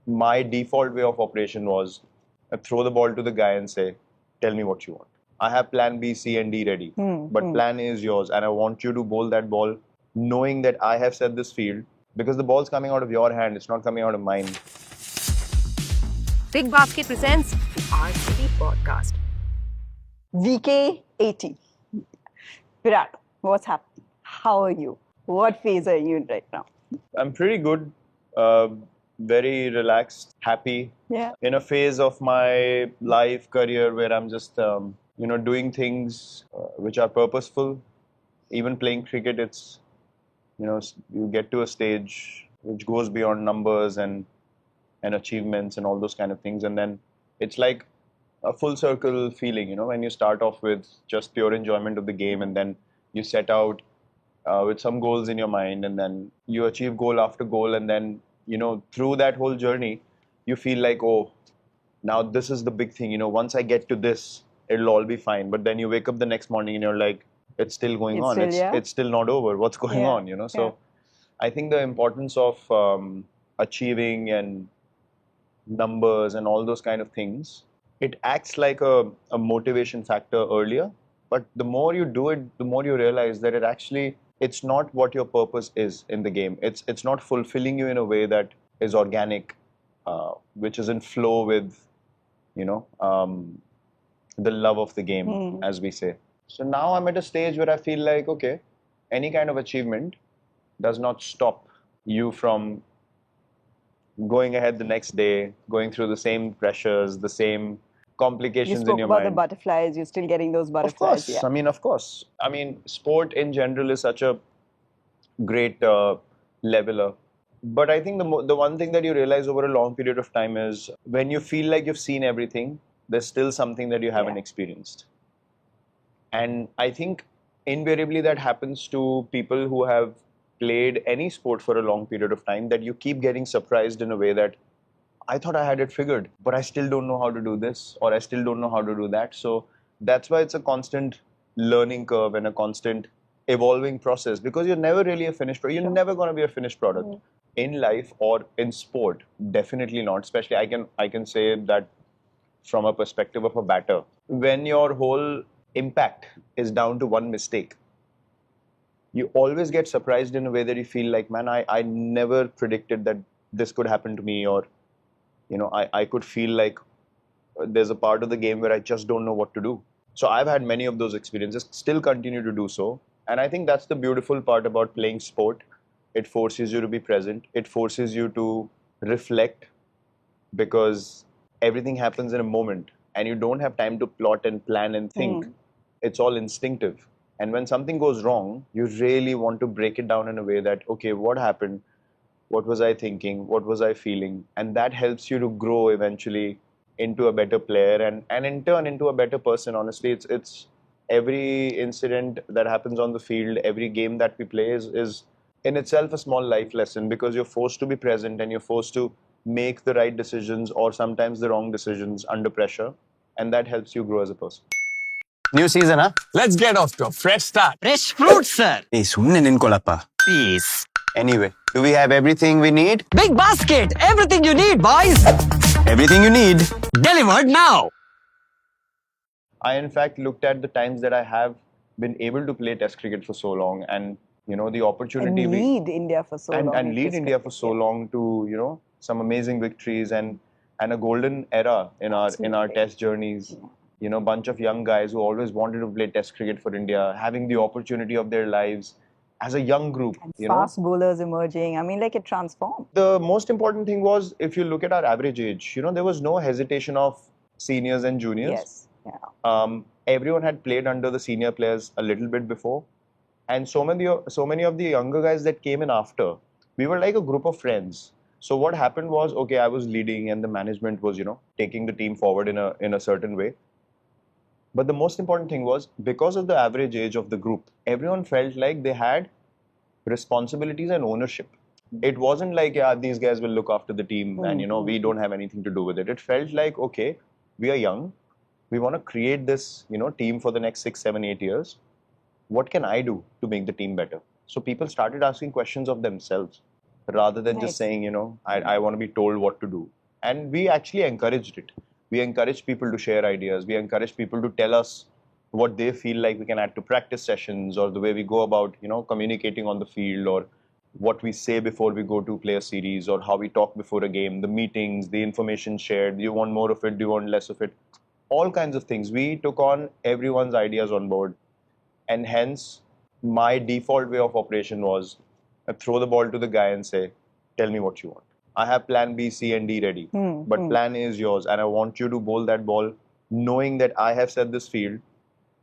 my default way of operation was throw the ball to the guy and say, tell me what you want. I have plan B, C, and D ready, but plan A is yours, and I want you to bowl that ball knowing that I have set this field because the ball's coming out of your hand, it's not coming out of mine. Big Basket presents the RCB podcast. VK80. Virat, what's happening? How are you? What phase are you in right now? I'm pretty good, very relaxed, happy. Yeah. In a phase of my life, career where I'm just, doing things which are purposeful. Even playing cricket, it's, you get to a stage which goes beyond numbers and achievements and all those kind of things. And then it's like a full circle feeling, when you start off with just pure enjoyment of the game and then you set out with some goals in your mind and then you achieve goal after goal. And then, through that whole journey, you feel like, oh, now this is the big thing. Once I get to this, it'll all be fine. But then you wake up the next morning and you're like, it's still going on. It's still not over. What's going on, So I think the importance of achieving and numbers and all those kind of things, it acts like a motivation factor earlier. But the more you do it, the more you realize that it's not what your purpose is in the game. It's not fulfilling you in a way that is organic, which is in flow with, the love of the game, as we say. So now I'm at a stage where I feel like, okay, any kind of achievement does not stop you from going ahead the next day, going through the same pressures, the same complications in your mind. You spoke about the butterflies. You're still getting those butterflies. Of course. Yeah. Of course. Sport in general is such a great leveler. But I think the one thing that you realize over a long period of time is when you feel like you've seen everything, there's still something that you haven't experienced. And I think invariably that happens to people who have played any sport for a long period of time, that you keep getting surprised in a way that I thought I had it figured, but I still don't know how to do this, or I still don't know how to do that. So that's why it's a constant learning curve and a constant evolving process, because you're never really a finished product. You're never going to be a finished product in life or in sport. Definitely not. Especially I can say that from a perspective of a batter. When your whole impact is down to one mistake, you always get surprised in a way that you feel like, man, I never predicted that this could happen to me, or I could feel like there's a part of the game where I just don't know what to do. So I've had many of those experiences, still continue to do so. And I think that's the beautiful part about playing sport. It forces you to be present. It forces you to reflect, because everything happens in a moment and you don't have time to plot and plan and think. It's all instinctive. And when something goes wrong, you really want to break it down in a way that, okay, what happened? What was I thinking? What was I feeling? And that helps you to grow eventually into a better player and in turn into a better person. Honestly, it's every incident that happens on the field, every game that we play is in itself a small life lesson, because you're forced to be present and you're forced to make the right decisions or sometimes the wrong decisions under pressure. And that helps you grow as a person. New season, huh? Let's get off to a fresh start. Fresh fruit, sir. Hey, sunne ninkolappa. Peace. Anyway, do we have everything we need? Big Basket. Everything you need, boys. Everything you need. Delivered now. I, in fact, looked at the times that I have been able to play Test cricket for so long, and the opportunity and lead India for so long. And lead India for so long to some amazing victories and a golden era in our Test journeys. Bunch of young guys who always wanted to play Test cricket for India, having the opportunity of their lives as a young group. And fast bowlers emerging. It transformed. The most important thing was, if you look at our average age, there was no hesitation of seniors and juniors. Yes. Yeah. Everyone had played under the senior players a little bit before. And so many of the younger guys that came in after, we were like a group of friends. So what happened was, okay, I was leading and the management was, taking the team forward in a certain way. But the most important thing was, because of the average age of the group, everyone felt like they had responsibilities and ownership. It wasn't like, yeah, these guys will look after the team and, we don't have anything to do with it. It felt like, okay, we are young. We want to create this, team for the next 6, 7, 8 years. What can I do to make the team better? So people started asking questions of themselves. rather than just Nice. saying, I want to be told what to do. And we actually encouraged it. We encouraged people to share ideas. We encouraged people to tell us what they feel like we can add to practice sessions, or the way we go about, communicating on the field, or what we say before we go to play a series, or how we talk before a game, the meetings, the information shared. Do you want more of it? Do you want less of it? All kinds of things. We took on everyone's ideas on board. And hence, my default way of operation was I throw the ball to the guy and say, tell me what you want. I have plan B, C, and D ready. But plan A is yours. And I want you to bowl that ball knowing that I have set this field,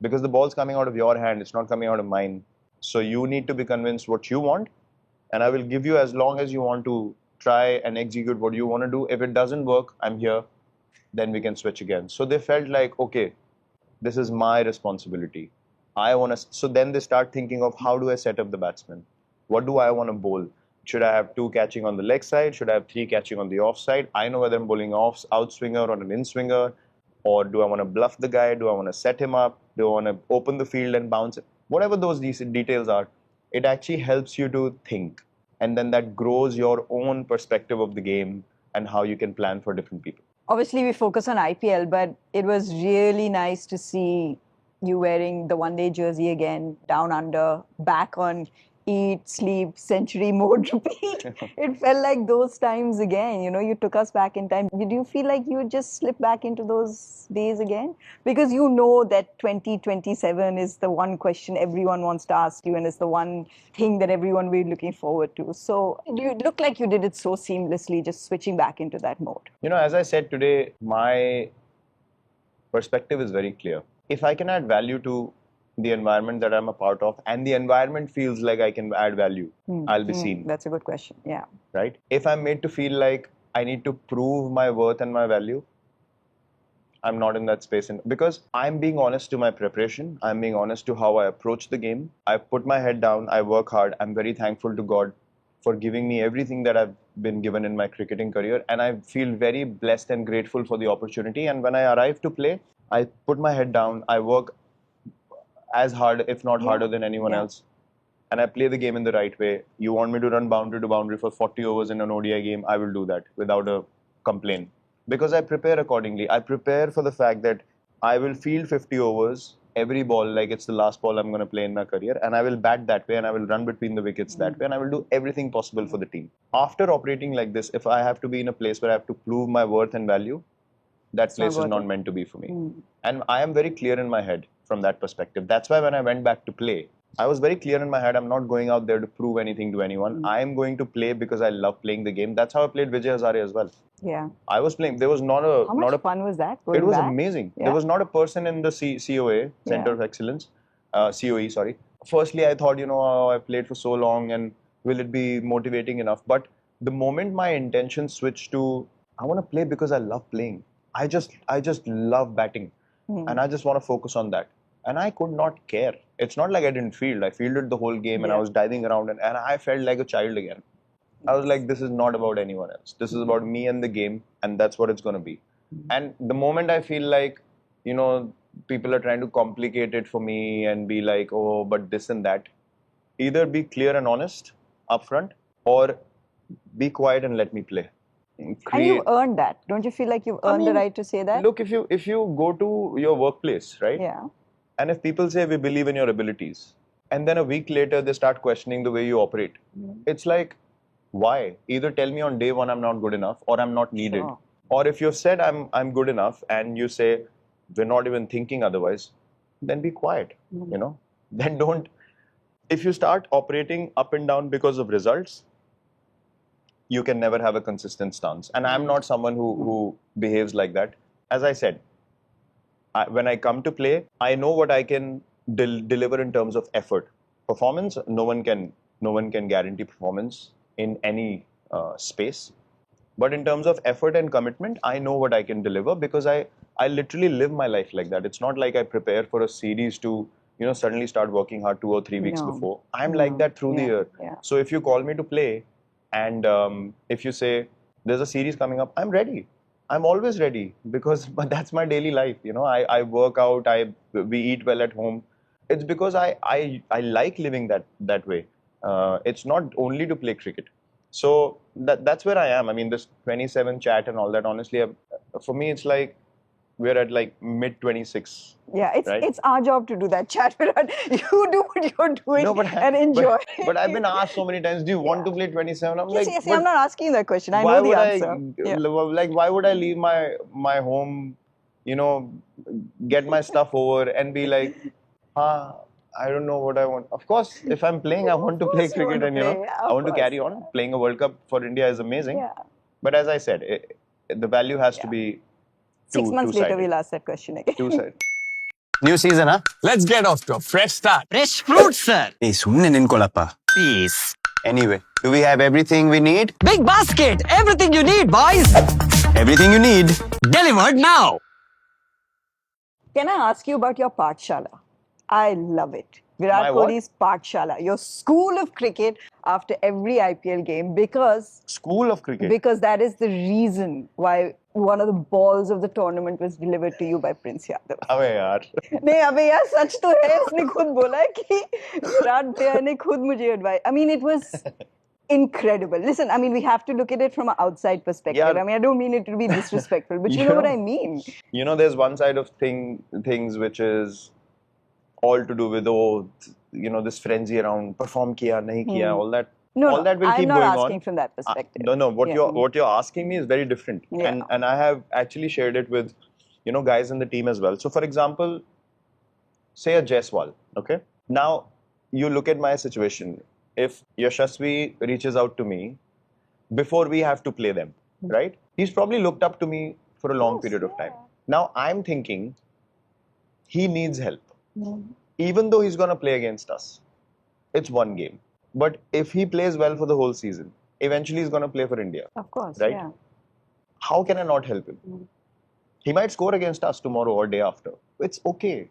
because the ball's coming out of your hand. It's not coming out of mine. So you need to be convinced what you want. And I will give you as long as you want to try and execute what you want to do. If it doesn't work, I'm here. Then we can switch again. So they felt like, okay, this is my responsibility. I want to. So then they start thinking of, how do I set up the batsman? What do I want to bowl? Should I have 2 catching on the leg side? Should I have 3 catching on the off side? I know whether I'm bowling off, out swinger or an in swinger. Or do I want to bluff the guy? Do I want to set him up? Do I want to open the field and bounce it? Whatever those details are, it actually helps you to think. And then that grows your own perspective of the game and how you can plan for different people. Obviously, we focus on IPL, but it was really nice to see you wearing the one-day jersey again, down under, back on eat, sleep, century mode, repeat. It felt like those times again. You took us back in time. Did you feel like you would just slip back into those days again? Because you know that 2027 is the one question everyone wants to ask you, and it's the one thing that everyone will be looking forward to. So you look like you did it so seamlessly, just switching back into that mode. As I said today, my perspective is very clear. If I can add value to the environment that I'm a part of, and the environment feels like I can add value, I'll be seen. That's a good question. Yeah. Right? If I'm made to feel like I need to prove my worth and my value, I'm not in that space. Because I'm being honest to my preparation, I'm being honest to how I approach the game. I put my head down, I work hard. I'm very thankful to God for giving me everything that I've been given in my cricketing career. And I feel very blessed and grateful for the opportunity. And when I arrive to play, I put my head down, I work as hard, if not harder than anyone else. And I play the game in the right way. You want me to run boundary to boundary for 40 overs in an ODI game, I will do that without a complaint. Because I prepare accordingly. I prepare for the fact that I will field 50 overs, every ball like it's the last ball I'm going to play in my career, and I will bat that way, and I will run between the wickets that way, and I will do everything possible for the team. After operating like this, if I have to be in a place where I have to prove my worth and value, that place is not meant to be for me. And I am very clear in my head from that perspective. That's why when I went back to play, I was very clear in my head, I'm not going out there to prove anything to anyone. I am going to play because I love playing the game. That's how I played Vijay Hazare as well. Yeah. I was playing. There was not a... How much fun was that? It was amazing. Yeah. There was not a person in the COA, Center of Excellence, COE, sorry. Firstly, I thought, I played for so long and will it be motivating enough? But the moment my intention switched to, I want to play because I love playing. I just love batting. And I just want to focus on that. And I could not care. It's not like I didn't field. I fielded the whole game and I was diving around and I felt like a child again. I was like, this is not about anyone else. This is about me and the game, and that's what it's going to be. And the moment I feel like, people are trying to complicate it for me and be like, oh, but this and that, either be clear and honest upfront or be quiet and let me play. And you've earned that. Don't you feel like you've earned the right to say that? Look, if you go to your workplace, right? Yeah. And if people say, we believe in your abilities, and then a week later they start questioning the way you operate, it's like, why? Either tell me on day one I'm not good enough or I'm not needed. Sure. Or if you've said I'm good enough and you say we're not even thinking otherwise, then be quiet. Then don't. If you start operating up and down because of results, you can never have a consistent stance. And I'm not someone who behaves like that. As I said, when I come to play, I know what I can deliver in terms of effort. Performance, no one can guarantee performance in any space. But in terms of effort and commitment, I know what I can deliver because I literally live my life like that. It's not like I prepare for a series to, suddenly start working hard 2 or 3 weeks before. I'm like that through the year. Yeah. So if you call me to play and if you say there's a series coming up, I'm ready. I'm always ready because that's my daily life. I work out, we eat well at home. It's because I like living that way. It's not only to play cricket. So that's where I am. I mean, this 27 chat and all that. Honestly, for me, it's like we're at like mid 26. Yeah, Right? it's our job to do that chat. Virat. You do what you're doing No, and enjoy. but I've been asked so many times, do you want Yeah. to play 27? I'm Yes, like, yes, but I'm not asking that question. I why know the would answer. Yeah. why would I leave my home, you know, get my stuff over and be like, I don't know what I want. Of course, if I'm playing, I want to Of play course you want cricket to and, play. Yeah, I of want to course, carry on. Playing a World Cup for India is amazing. Yeah. But as I said, the value has to Yeah. be 6 months later, two-sided. we'll ask that question again. Two-sided. New season, huh? Let's get off to a fresh start. Fresh fruit, sir. Hey, sunne ninkolappa. Peace. Anyway, do we have everything we need? Big basket. Everything you need, boys. Everything you need. Delivered now. Can I ask you about your Pathshala? I love it. Virat My what? Kohli's Pathshala, your school of cricket after every IPL game, because School of cricket. that is the reason why one of the balls of the tournament was delivered to you by Prince Yadav. अबे यार. नहीं अबे यार सच तो है इसने खुद बोला है कि विराट भैया ने खुद मुझे advice. I mean, it was incredible. Listen, I mean, we have to look at it from an outside perspective. Yeah. I mean, I don't mean it to be disrespectful, but you You know what know- I mean. You know, there's one side of things which is all to do with this frenzy around perform kiya, nahi kiya, all that. No, all no, that will I'm keep not going asking on. from that perspective. No, what Yeah. you're asking me is very different, Yeah. and I have actually shared it with guys in the team as well. So, for example, say a Jaiswal, okay? Now, you look at my situation. If Yashasvi reaches out to me before we have to play them, right? He's probably looked up to me for a long Yes, period of yeah. time. Now, I'm thinking he needs help. Even though he's going to play against us, it's one game. But if he plays well for the whole season, eventually he's going to play for India. Of course, Right? yeah. How can I not help him? He might score against us tomorrow or day after. It's okay.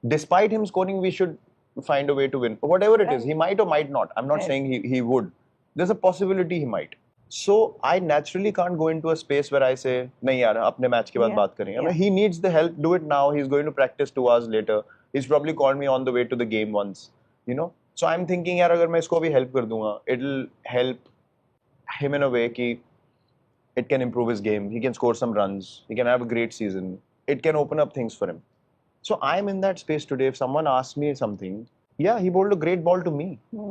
Despite him scoring, we should find a way to win. Whatever it is, he might or might not. I'm not Right. saying he would. There's a possibility he might. So I naturally can't go into a space where I say, nahi yaar, apne match ke baad Yeah. baat karenge. I mean, Yeah. he needs the help. Do it now. He's going to practice 2 hours later. He's probably called me on the way to the game once. So I'm thinking, yaar, agar main isko bhi help kar dunga, it'll help him in a way ki it can improve his game. He can score some runs. He can have a great season. It can open up things for him. So I'm in that space today. If someone asks me something, yeah, he bowled a great ball to me.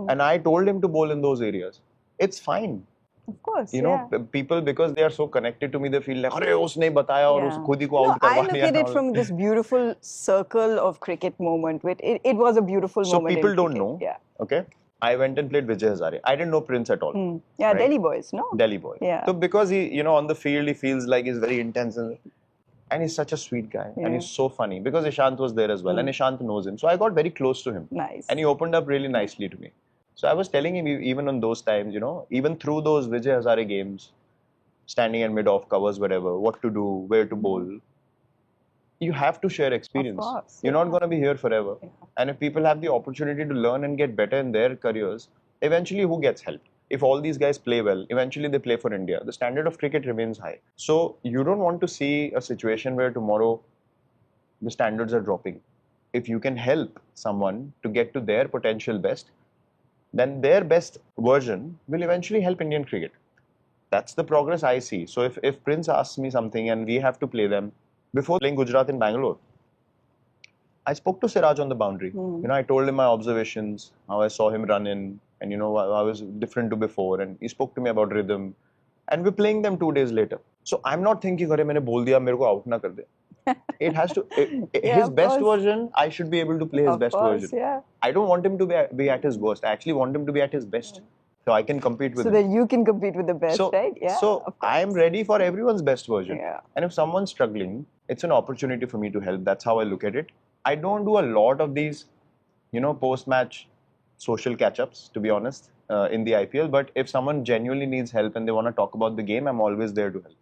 And I told him to bowl in those areas. It's fine. Of course, You know, yeah. people, because they are so connected to me, they feel like, अरे उसने बताया और उस खुद ही को No, out I करवा look लिया at it और- from this beautiful circle of cricket moment. It was a beautiful So moment. people in don't cricket. know. Yeah. Okay. I went and played Vijay Hazare. I didn't know Prince at all. Yeah, Right? Delhi boys, no? Delhi boy. Yeah. So because he, on the field, he feels like he's very intense and he's such a sweet guy and he's so funny because Ishant was there as well and Ishant knows him. So I got very close to him. Nice. And he opened up really nicely to me. So I was telling him even on those times, even through those Vijay Hazare games, standing in mid-off covers, whatever, what to do, where to bowl. You have to share experience. Of course, You're not going to be here forever. Yeah. And if people have the opportunity to learn and get better in their careers, eventually who gets help? If all these guys play well, eventually they play for India. The standard of cricket remains high. So you don't want to see a situation where tomorrow the standards are dropping. If you can help someone to get to their potential best, then their best version will eventually help Indian cricket. That's the progress I see. So if Prince asks me something and we have to play them, before playing Gujarat in Bangalore, I spoke to Siraj on the boundary. I told him my observations, how I saw him run in, and I was different to before. And he spoke to me about rhythm. And we're playing them 2 days later. So I'm not thinking, "Arey, maine bol diya, mere ko out na kar de." It has to. Yeah, his of best course. version, I should be able to play his Of best course, version. yeah. I don't want him to be at his worst. I actually want him to be at his best. So I can compete with So him. that you can compete with the best, So, right? Yeah. so of I am course. ready for everyone's best version. Yeah. And if someone's struggling, it's an opportunity for me to help. That's how I look at it. I don't do a lot of these, post-match social catch-ups, to be honest, in the IPL. But if someone genuinely needs help and they want to talk about the game, I'm always there to help.